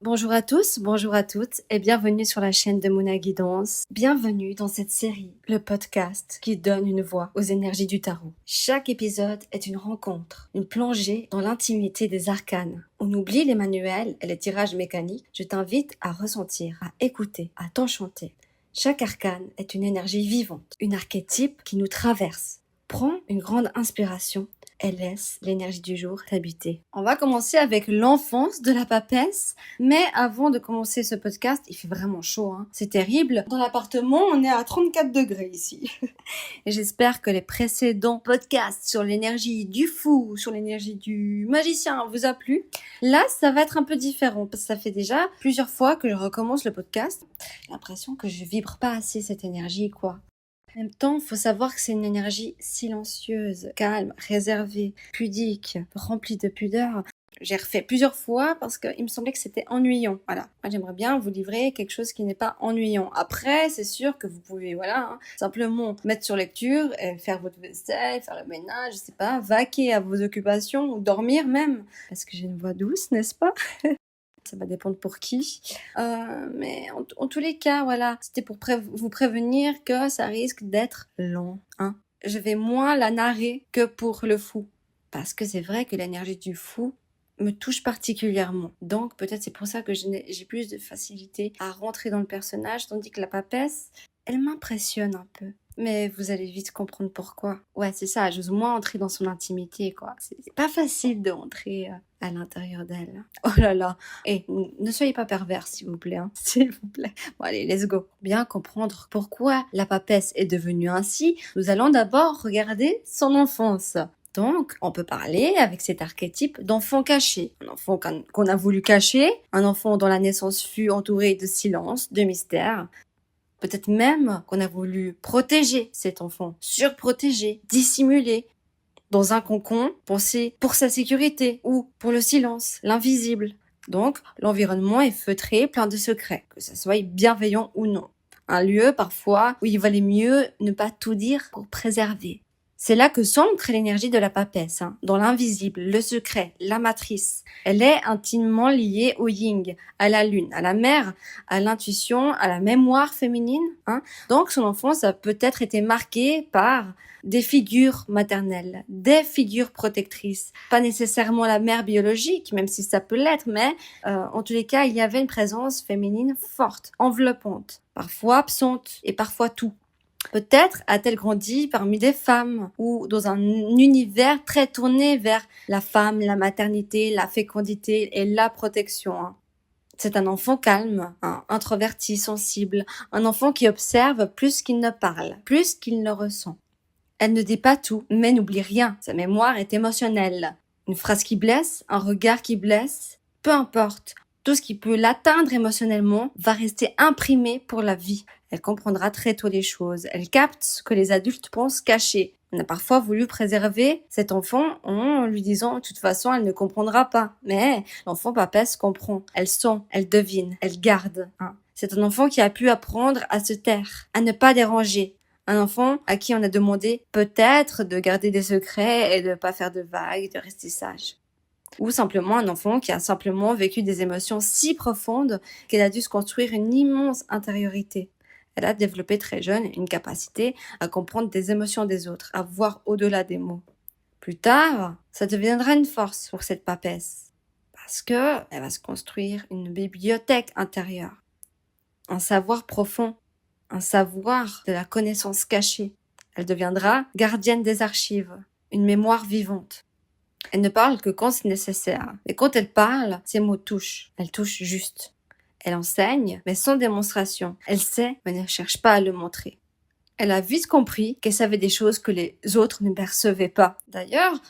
Bonjour à tous, bonjour à toutes et bienvenue sur la chaîne de Mouna Guidance. Bienvenue dans cette série, le podcast qui donne une voix aux énergies du tarot. Chaque épisode est une rencontre, une plongée dans l'intimité des arcanes. On oublie les manuels et les tirages mécaniques. Je t'invite à ressentir, à écouter, à t'enchanter. Chaque arcane est une énergie vivante, une archétype qui nous traverse. Prends une grande inspiration et laisse l'énergie du jour t'habiter. On va commencer avec l'enfance de la papesse, mais avant de commencer ce podcast, il fait vraiment chaud, hein. C'est terrible. Dans l'appartement, on est à 34 degrés ici. Et j'espère que les précédents podcasts sur l'énergie du fou, sur l'énergie du magicien vous a plu. Là, ça va être un peu différent, parce que ça fait déjà plusieurs fois que je recommence le podcast. J'ai l'impression que je vibre pas assez cette énergie, quoi. En même temps, il faut savoir que c'est une énergie silencieuse, calme, réservée, pudique, remplie de pudeur. J'ai refait plusieurs fois parce qu'il me semblait que c'était ennuyant. Voilà. Moi, j'aimerais bien vous livrer quelque chose qui n'est pas ennuyant. Après, c'est sûr que vous pouvez, simplement mettre sur lecture, et faire votre vaisselle, faire le ménage, je sais pas, vaquer à vos occupations ou dormir même. Parce que j'ai une voix douce, n'est-ce pas? Ça va dépendre pour qui. Mais en tous les cas, voilà, c'était pour vous prévenir que ça risque d'être lent. Hein. Je vais moins la narrer que pour le fou. Parce que c'est vrai que l'énergie du fou me touche particulièrement. Donc peut-être c'est pour ça que j'ai plus de facilité à rentrer dans le personnage, tandis que la papesse, elle m'impressionne un peu. Mais vous allez vite comprendre pourquoi. Ouais, c'est ça, j'ose moins entrer dans son intimité, quoi. C'est pas facile de rentrer à l'intérieur d'elle. Oh là là. Et ne soyez pas pervers, s'il vous plaît. Hein. S'il vous plaît. Bon, allez, let's go. Bien comprendre pourquoi la papesse est devenue ainsi, nous allons d'abord regarder son enfance. Donc, on peut parler avec cet archétype d'enfant caché. Un enfant qu'on a voulu cacher, un enfant dont la naissance fut entourée de silence, de mystère. Peut-être même qu'on a voulu protéger cet enfant, surprotéger, dissimuler, dans un cocon pensé pour sa sécurité ou pour le silence, l'invisible. Donc, l'environnement est feutré, plein de secrets, que ça soit bienveillant ou non. Un lieu, parfois, où il valait mieux ne pas tout dire pour préserver. C'est là que s'ancre l'énergie de la papesse, dans l'invisible, le secret, la matrice. Elle est intimement liée au yin, à la lune, à la mère, à l'intuition, à la mémoire féminine. Donc son enfance a peut-être été marquée par des figures maternelles, des figures protectrices. Pas nécessairement la mère biologique, même si ça peut l'être, mais en tous les cas, il y avait une présence féminine forte, enveloppante, parfois absente et parfois tout. Peut-être a-t-elle grandi parmi des femmes ou dans un univers très tourné vers la femme, la maternité, la fécondité et la protection. C'est un enfant calme, introverti, sensible, un enfant qui observe plus qu'il ne parle, plus qu'il ne ressent. Elle ne dit pas tout, mais n'oublie rien. Sa mémoire est émotionnelle. Une phrase qui blesse, un regard qui blesse, peu importe. Tout ce qui peut l'atteindre émotionnellement va rester imprimé pour la vie. Elle comprendra très tôt les choses. Elle capte ce que les adultes pensent cacher. On a parfois voulu préserver cet enfant en lui disant de toute façon elle ne comprendra pas. Mais l'enfant papesse comprend. Elle sent, elle devine, elle garde. C'est un enfant qui a pu apprendre à se taire, à ne pas déranger. Un enfant à qui on a demandé peut-être de garder des secrets et de ne pas faire de vagues, de rester sage. Ou simplement un enfant qui a simplement vécu des émotions si profondes qu'elle a dû se construire une immense intériorité. Elle a développé très jeune une capacité à comprendre des émotions des autres, à voir au-delà des mots. Plus tard, ça deviendra une force pour cette papesse, parce que elle va se construire une bibliothèque intérieure, un savoir profond, un savoir de la connaissance cachée. Elle deviendra gardienne des archives, une mémoire vivante. Elle ne parle que quand c'est nécessaire. Mais quand elle parle, ses mots touchent. Elle touche juste. Elle enseigne, mais sans démonstration. Elle sait, mais ne cherche pas à le montrer. Elle a vite compris qu'elle savait des choses que les autres ne percevaient pas. D'ailleurs,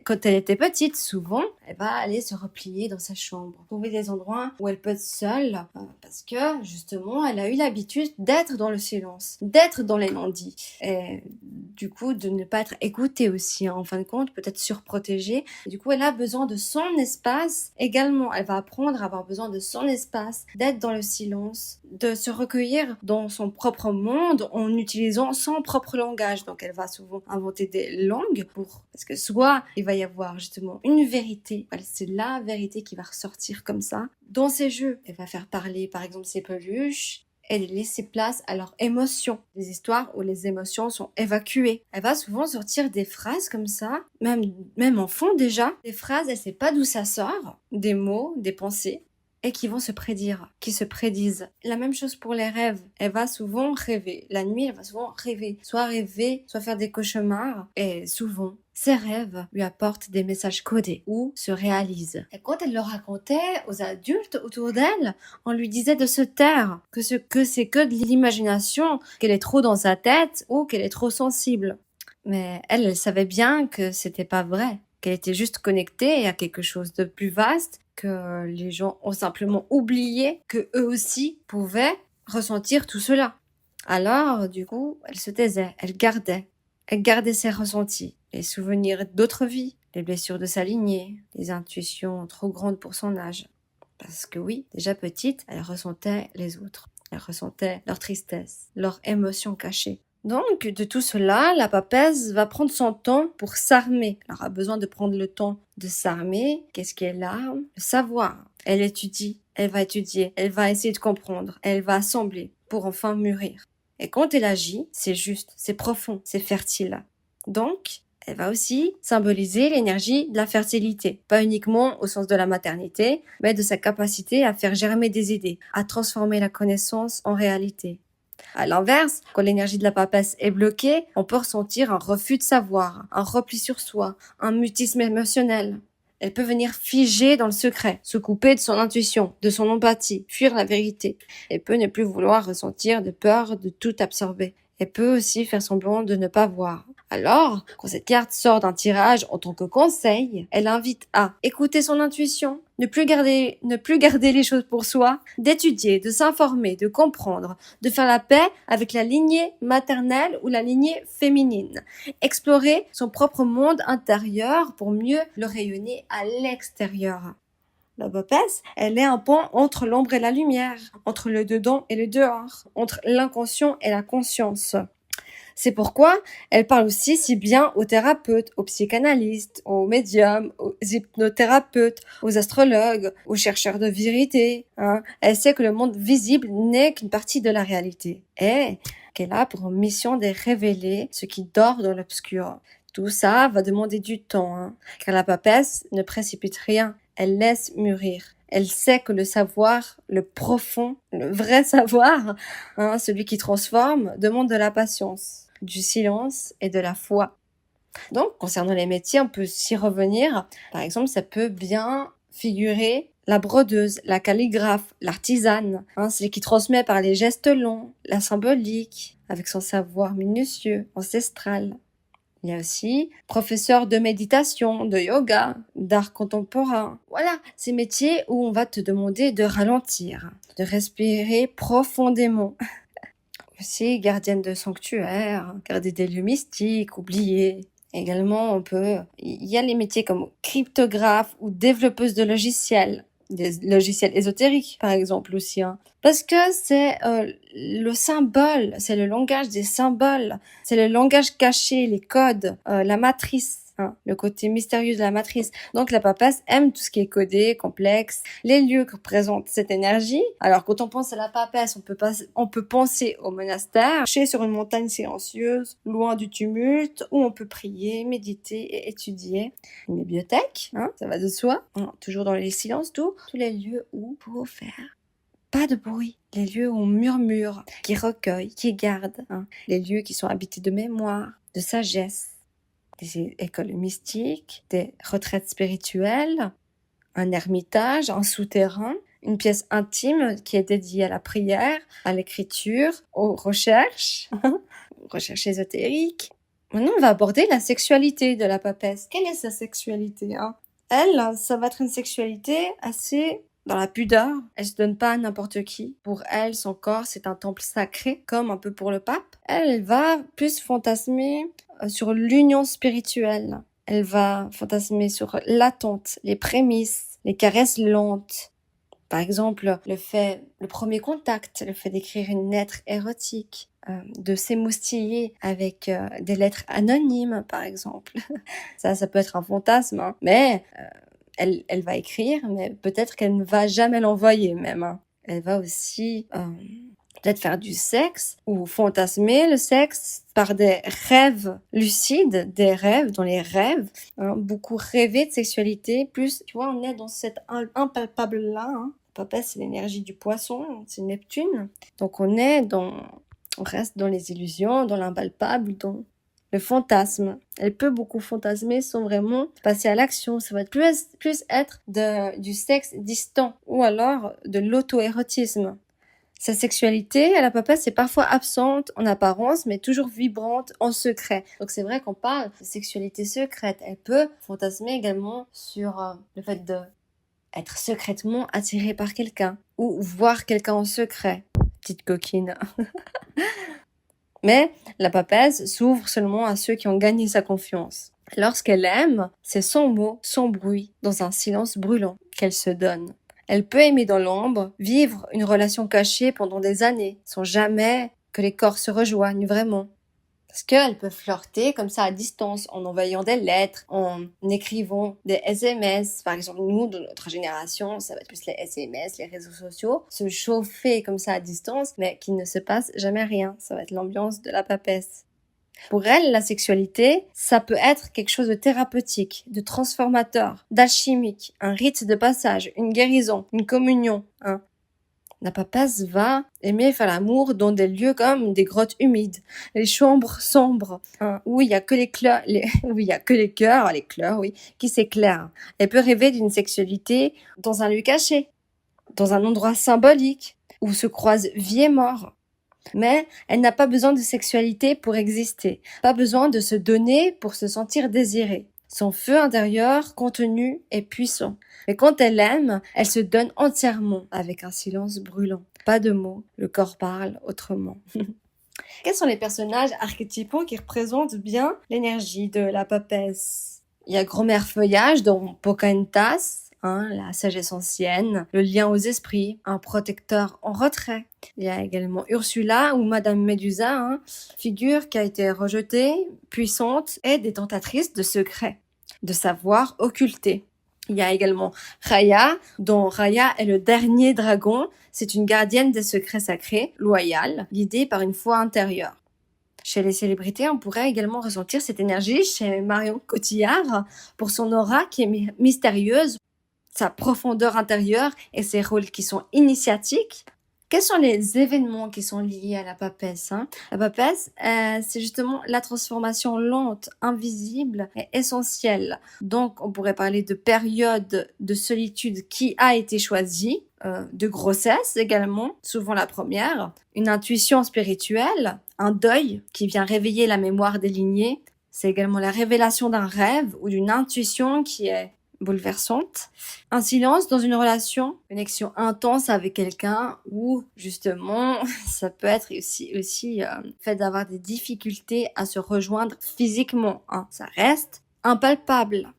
quand elle était petite, souvent, elle va aller se replier dans sa chambre, trouver des endroits où elle peut être seule, parce que, justement, elle a eu l'habitude d'être dans le silence, d'être dans les non-dits, et du coup, de ne pas être écoutée aussi, en fin de compte, peut-être surprotégée. Et du coup, elle a besoin de son espace également. Elle va apprendre à avoir besoin de son espace, d'être dans le silence, de se recueillir dans son propre monde en utilisant son propre langage. Donc elle va souvent inventer des langues parce que soit il va y avoir justement une vérité, c'est la vérité qui va ressortir comme ça dans ses jeux. Elle va faire parler par exemple ses peluches et laisser place à leurs émotions. Des histoires où les émotions sont évacuées. Elle va souvent sortir des phrases comme ça, même enfant déjà. Des phrases, elle sait pas d'où ça sort, des mots, des pensées, et qui vont se prédire, qui se prédisent. La même chose pour les rêves. Elle va souvent rêver. La nuit, elle va souvent rêver. Soit faire des cauchemars. Et souvent, ses rêves lui apportent des messages codés ou se réalisent. Et quand elle le racontait aux adultes autour d'elle, on lui disait de se taire, que c'est que de l'imagination, qu'elle est trop dans sa tête ou qu'elle est trop sensible. Mais elle savait bien que c'était pas vrai, qu'elle était juste connectée à quelque chose de plus vaste, que les gens ont simplement oublié que eux aussi pouvaient ressentir tout cela. Alors, du coup, elle se taisait, elle gardait ses ressentis, les souvenirs d'autres vies, les blessures de sa lignée, les intuitions trop grandes pour son âge. Parce que oui, déjà petite, elle ressentait les autres. Elle ressentait leur tristesse, leurs émotions cachées. Donc, de tout cela, la papesse va prendre son temps pour s'armer. Elle aura besoin de prendre le temps de s'armer. Qu'est-ce qu'elle a? Le savoir. Elle étudie, elle va étudier, elle va essayer de comprendre, elle va assembler pour enfin mûrir. Et quand elle agit, c'est juste, c'est profond, c'est fertile. Donc, elle va aussi symboliser l'énergie de la fertilité, pas uniquement au sens de la maternité, mais de sa capacité à faire germer des idées, à transformer la connaissance en réalité. À l'inverse, quand l'énergie de la papesse est bloquée, on peut ressentir un refus de savoir, un repli sur soi, un mutisme émotionnel. Elle peut venir figer dans le secret, se couper de son intuition, de son empathie, fuir la vérité. Elle peut ne plus vouloir ressentir de peur de tout absorber. Elle peut aussi faire semblant de ne pas voir. Alors, quand cette carte sort d'un tirage en tant que conseil, elle invite à écouter son intuition, ne plus garder les choses pour soi, d'étudier, de s'informer, de comprendre, de faire la paix avec la lignée maternelle ou la lignée féminine, explorer son propre monde intérieur pour mieux le rayonner à l'extérieur. La papesse, elle est un pont entre l'ombre et la lumière, entre le dedans et le dehors, entre l'inconscient et la conscience. C'est pourquoi elle parle aussi si bien aux thérapeutes, aux psychanalystes, aux médiums, aux hypnothérapeutes, aux astrologues, aux chercheurs de vérité. Elle sait que le monde visible n'est qu'une partie de la réalité et qu'elle a pour mission de révéler ce qui dort dans l'obscur. Tout ça va demander du temps, car la papesse ne précipite rien, elle laisse mûrir. Elle sait que le savoir, le profond, le vrai savoir, celui qui transforme, demande de la patience, du silence et de la foi. Donc, concernant les métiers, on peut s'y revenir. Par exemple, ça peut bien figurer la brodeuse, la calligraphe, l'artisane, celui qui transmet par les gestes longs, la symbolique, avec son savoir minutieux, ancestral. Il y a aussi professeur de méditation, de yoga, d'art contemporain. Voilà, ces métiers où on va te demander de ralentir, de respirer profondément. Aussi gardienne de sanctuaire, garder des lieux mystiques, oubliés. Également, il y a les métiers comme cryptographe ou développeuse de logiciels. Des logiciels ésotériques, par exemple, aussi. Parce que c'est le symbole, c'est le langage des symboles, c'est le langage caché, les codes, la matrice, le côté mystérieux de la matrice. Donc la papesse aime tout ce qui est codé, complexe, les lieux que représente cette énergie. Alors quand on pense à la papesse, on peut penser au monastère, marcher sur une montagne silencieuse, loin du tumulte, où on peut prier, méditer et étudier. Une bibliothèque, ça va de soi, toujours dans les silences, tous les lieux où pour faire pas de bruit, les lieux où on murmure, qui recueillent, qui gardent, les lieux qui sont habités de mémoire, de sagesse, des écoles mystiques, des retraites spirituelles, un ermitage, un souterrain, une pièce intime qui est dédiée à la prière, à l'écriture, aux recherches, aux recherches ésotériques. Maintenant, on va aborder la sexualité de la papesse. Quelle est sa sexualité, Elle, ça va être une sexualité assez dans la pudeur. Elle se donne pas à n'importe qui. Pour elle, son corps, c'est un temple sacré, comme un peu pour le pape. Elle va plus fantasmer sur l'union spirituelle. Elle va fantasmer sur l'attente, les prémices, les caresses lentes. Par exemple, le premier contact, le fait d'écrire une lettre érotique, de s'émoustiller avec des lettres anonymes, par exemple. Ça peut être un fantasme, hein. Mais elle va écrire, mais peut-être qu'elle ne va jamais l'envoyer même, hein. Elle va aussi peut-être faire du sexe ou fantasmer le sexe par des rêves lucides, des rêves, dans les rêves, hein, beaucoup rêver de sexualité, plus, tu vois, on est dans cet impalpable-là, hein. Papa, c'est l'énergie du poisson, c'est Neptune. Donc on reste dans les illusions, dans l'impalpable, dans le fantasme. Elle peut beaucoup fantasmer sans vraiment passer à l'action. Ça va plus être du sexe distant ou alors de l'auto-érotisme. Sa sexualité à la papesse est parfois absente en apparence, mais toujours vibrante en secret. Donc c'est vrai qu'on parle de sexualité secrète. Elle peut fantasmer également sur le fait d'être secrètement attirée par quelqu'un ou voir quelqu'un en secret. Petite coquine. Mais la papesse s'ouvre seulement à ceux qui ont gagné sa confiance. Lorsqu'elle aime, c'est sans mots, sans bruit, dans un silence brûlant qu'elle se donne. Elle peut aimer dans l'ombre, vivre une relation cachée pendant des années, sans jamais que les corps se rejoignent vraiment. Parce qu'elle peut flirter comme ça à distance, en envoyant des lettres, en écrivant des SMS. Par exemple, nous, de notre génération, ça va être plus les SMS, les réseaux sociaux, se chauffer comme ça à distance, mais qu'il ne se passe jamais rien. Ça va être l'ambiance de la papesse. Pour elle, la sexualité, ça peut être quelque chose de thérapeutique, de transformateur, d'alchimique, un rite de passage, une guérison, une communion, hein. La papesse va aimer faire l'amour dans des lieux comme des grottes humides, les chambres sombres, hein, où il y a que où il y a que les cœurs, oui, qui s'éclairent. Elle peut rêver d'une sexualité dans un lieu caché, dans un endroit symbolique, où se croisent vie et mort. Mais elle n'a pas besoin de sexualité pour exister, pas besoin de se donner pour se sentir désirée. Son feu intérieur, contenu, est puissant. Mais quand elle aime, elle se donne entièrement, avec un silence brûlant. Pas de mots, le corps parle autrement. Quels sont les personnages archétypaux qui représentent bien l'énergie de la papesse? Il y a Grand-mère Feuillage dans Pocahontas, hein, la sagesse ancienne, le lien aux esprits, un protecteur en retrait. Il y a également Ursula ou Madame Médusa, hein, figure qui a été rejetée, puissante et détentatrice de secrets, de savoir occulté. Il y a également Raya, dont Raya est le dernier dragon. C'est une gardienne des secrets sacrés, loyale, guidée par une foi intérieure. Chez les célébrités, on pourrait également ressentir cette énergie chez Marion Cotillard pour son aura qui est mystérieuse, sa profondeur intérieure et ses rôles qui sont initiatiques. Quels sont les événements qui sont liés à la papesse, hein? La papesse, c'est justement la transformation lente, invisible et essentielle. Donc, on pourrait parler de période de solitude qui a été choisie, de grossesse également, souvent la première, une intuition spirituelle, un deuil qui vient réveiller la mémoire des lignées. C'est également la révélation d'un rêve ou d'une intuition qui est bouleversante. Un silence dans une relation, une connexion intense avec quelqu'un ou justement ça peut être aussi fait d'avoir des difficultés à se rejoindre physiquement, hein. Ça reste impalpable.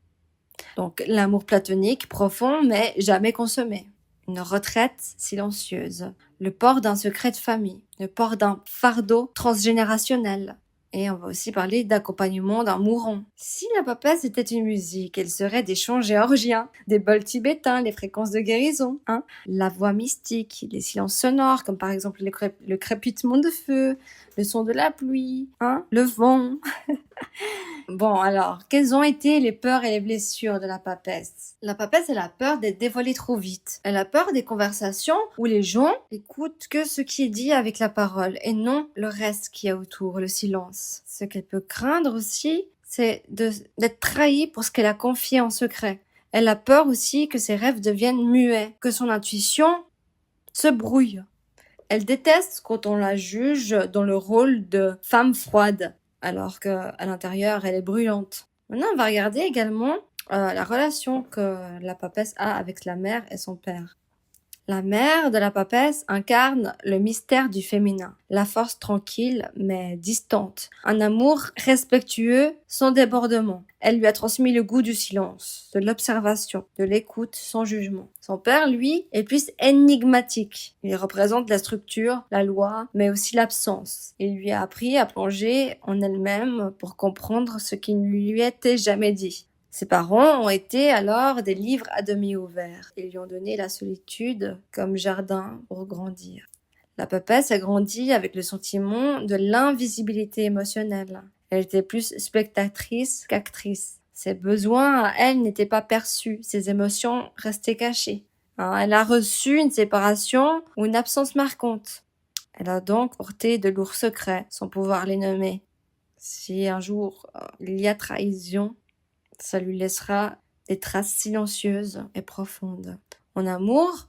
Donc l'amour platonique profond mais jamais consommé. Une retraite silencieuse, le port d'un secret de famille, le port d'un fardeau transgénérationnel. Et on va aussi parler d'accompagnement d'un mourant. Si la papesse était une musique, elle serait des chants géorgiens, des bols tibétains, les fréquences de guérison, hein, la voix mystique, les silences sonores, comme par exemple le crépitement de feu, le son de la pluie, hein, le vent. Bon, alors, quelles ont été les peurs et les blessures de la papesse? La papesse, elle a peur d'être dévoilée trop vite. Elle a peur des conversations où les gens écoutent que ce qui est dit avec la parole et non le reste qu'il y a autour, le silence. Ce qu'elle peut craindre aussi, c'est d'être trahie pour ce qu'elle a confié en secret. Elle a peur aussi que ses rêves deviennent muets, que son intuition se brouille. Elle déteste quand on la juge dans le rôle de femme froide, alors qu'à l'intérieur, elle est brûlante. Maintenant, on va regarder également la relation que la papesse a avec la mère et son père. La mère de la papesse incarne le mystère du féminin, la force tranquille mais distante, un amour respectueux sans débordement. Elle lui a transmis le goût du silence, de l'observation, de l'écoute sans jugement. Son père, lui, est plus énigmatique. Il représente la structure, la loi, mais aussi l'absence. Il lui a appris à plonger en elle-même pour comprendre ce qui ne lui était jamais dit. Ses parents ont été alors des livres à demi ouverts. Ils lui ont donné la solitude comme jardin pour grandir. La papesse a grandi avec le sentiment de l'invisibilité émotionnelle. Elle était plus spectatrice qu'actrice. Ses besoins à elle n'étaient pas perçus, ses émotions restaient cachées. Elle a reçu une séparation ou une absence marquante. Elle a donc porté de lourds secrets sans pouvoir les nommer. Si un jour il y a trahison, ça lui laissera des traces silencieuses et profondes. En amour,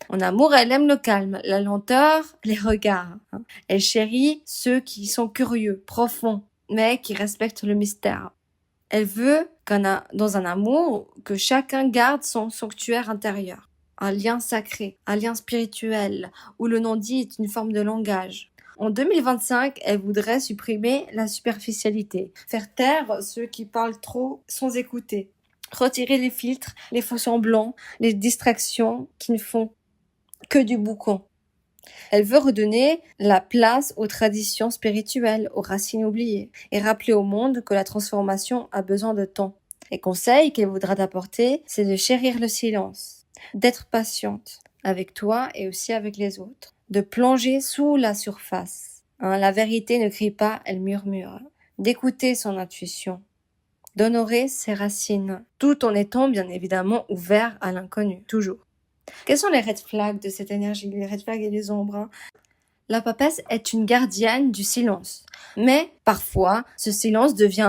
elle aime le calme, la lenteur, les regards. Elle chérit ceux qui sont curieux, profonds, mais qui respectent le mystère. Elle veut, dans un amour, que chacun garde son sanctuaire intérieur. Un lien sacré, un lien spirituel, où le non-dit est une forme de langage. En 2025, elle voudrait supprimer la superficialité, faire taire ceux qui parlent trop sans écouter, retirer les filtres, les faux semblants, les distractions qui ne font que du boucan. Elle veut redonner la place aux traditions spirituelles, aux racines oubliées, et rappeler au monde que la transformation a besoin de temps. Les conseils qu'elle voudra t'apporter, c'est de chérir le silence, d'être patiente avec toi et aussi avec les autres, de plonger sous la surface. La vérité ne crie pas, elle murmure. D'écouter son intuition, d'honorer ses racines, tout en étant bien évidemment ouvert à l'inconnu, toujours. Quels sont les red flags de cette énergie, les red flags et les ombres? La papesse est une gardienne du silence. Mais parfois, ce silence devient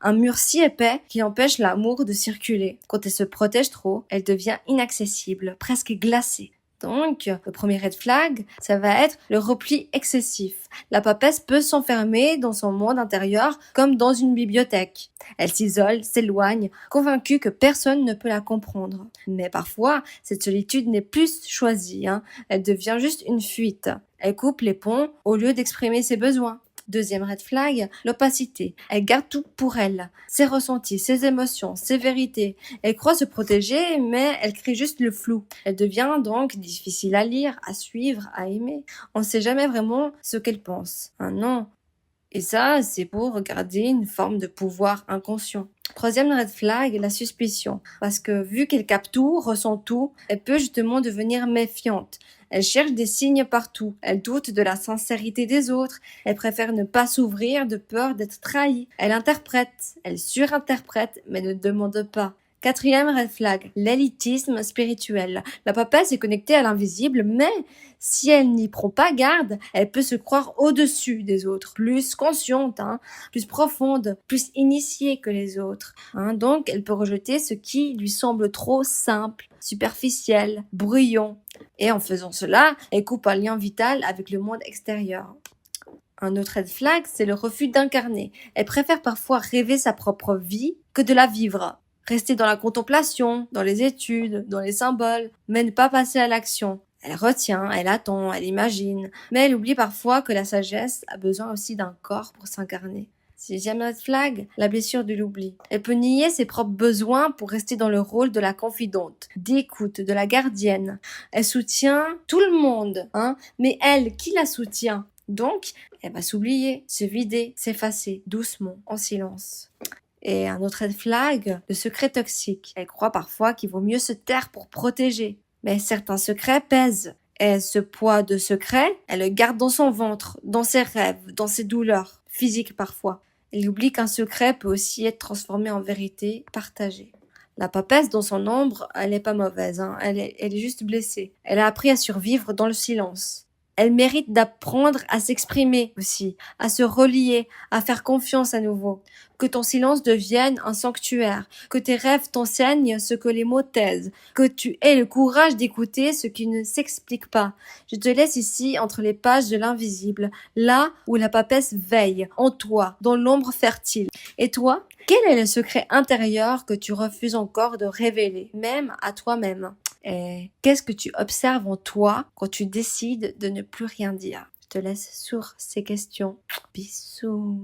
un mur si épais qui empêche l'amour de circuler. Quand elle se protège trop, elle devient inaccessible, presque glacée. Donc, le premier red flag, ça va être le repli excessif. La papesse peut s'enfermer dans son monde intérieur comme dans une bibliothèque. Elle s'isole, s'éloigne, convaincue que personne ne peut la comprendre. Mais parfois, cette solitude n'est plus choisie, Elle devient juste une fuite. Elle coupe les ponts au lieu d'exprimer ses besoins. Deuxième red flag, l'opacité. Elle garde tout pour elle. Ses ressentis, ses émotions, ses vérités. Elle croit se protéger, mais elle crée juste le flou. Elle devient donc difficile à lire, à suivre, à aimer. On ne sait jamais vraiment ce qu'elle pense. Non. Et ça, c'est pour garder une forme de pouvoir inconscient. Troisième red flag, la suspicion. Parce que vu qu'elle capte tout, ressent tout, elle peut justement devenir méfiante. Elle cherche des signes partout. Elle doute de la sincérité des autres. Elle préfère ne pas s'ouvrir de peur d'être trahie. Elle interprète. Elle surinterprète, mais ne demande pas. Quatrième red flag, l'élitisme spirituel. La papesse est connectée à l'invisible, mais si elle n'y prend pas garde, elle peut se croire au-dessus des autres, plus consciente, plus profonde, plus initiée que les autres. Donc, elle peut rejeter ce qui lui semble trop simple, superficiel, bruyant. Et en faisant cela, elle coupe un lien vital avec le monde extérieur. Un autre red flag, c'est le refus d'incarner. Elle préfère parfois rêver sa propre vie que de la vivre. Rester dans la contemplation, dans les études, dans les symboles, mais ne pas passer à l'action. Elle retient, elle attend, elle imagine, mais elle oublie parfois que la sagesse a besoin aussi d'un corps pour s'incarner. Sixième red flag, la blessure de l'oubli. Elle peut nier ses propres besoins pour rester dans le rôle de la confidente, d'écoute, de la gardienne. Elle soutient tout le monde, mais elle, qui la soutient? Donc, elle va s'oublier, se vider, s'effacer, doucement, en silence. Et un autre red flag, le secret toxique. Elle croit parfois qu'il vaut mieux se taire pour protéger. Mais certains secrets pèsent. Et ce poids de secret, elle le garde dans son ventre, dans ses rêves, dans ses douleurs, physiques parfois. Elle oublie qu'un secret peut aussi être transformé en vérité partagée. La papesse, dans son ombre, elle n'est pas mauvaise, elle est juste blessée. Elle a appris à survivre dans le silence. Elle mérite d'apprendre à s'exprimer aussi, à se relier, à faire confiance à nouveau. Que ton silence devienne un sanctuaire, que tes rêves t'enseignent ce que les mots taisent, que tu aies le courage d'écouter ce qui ne s'explique pas. Je te laisse ici entre les pages de l'invisible, là où la papesse veille, en toi, dans l'ombre fertile. Et toi, quel est le secret intérieur que tu refuses encore de révéler, même à toi-même? Et qu'est-ce que tu observes en toi quand tu décides de ne plus rien dire? Je te laisse sur ces questions. Bisous.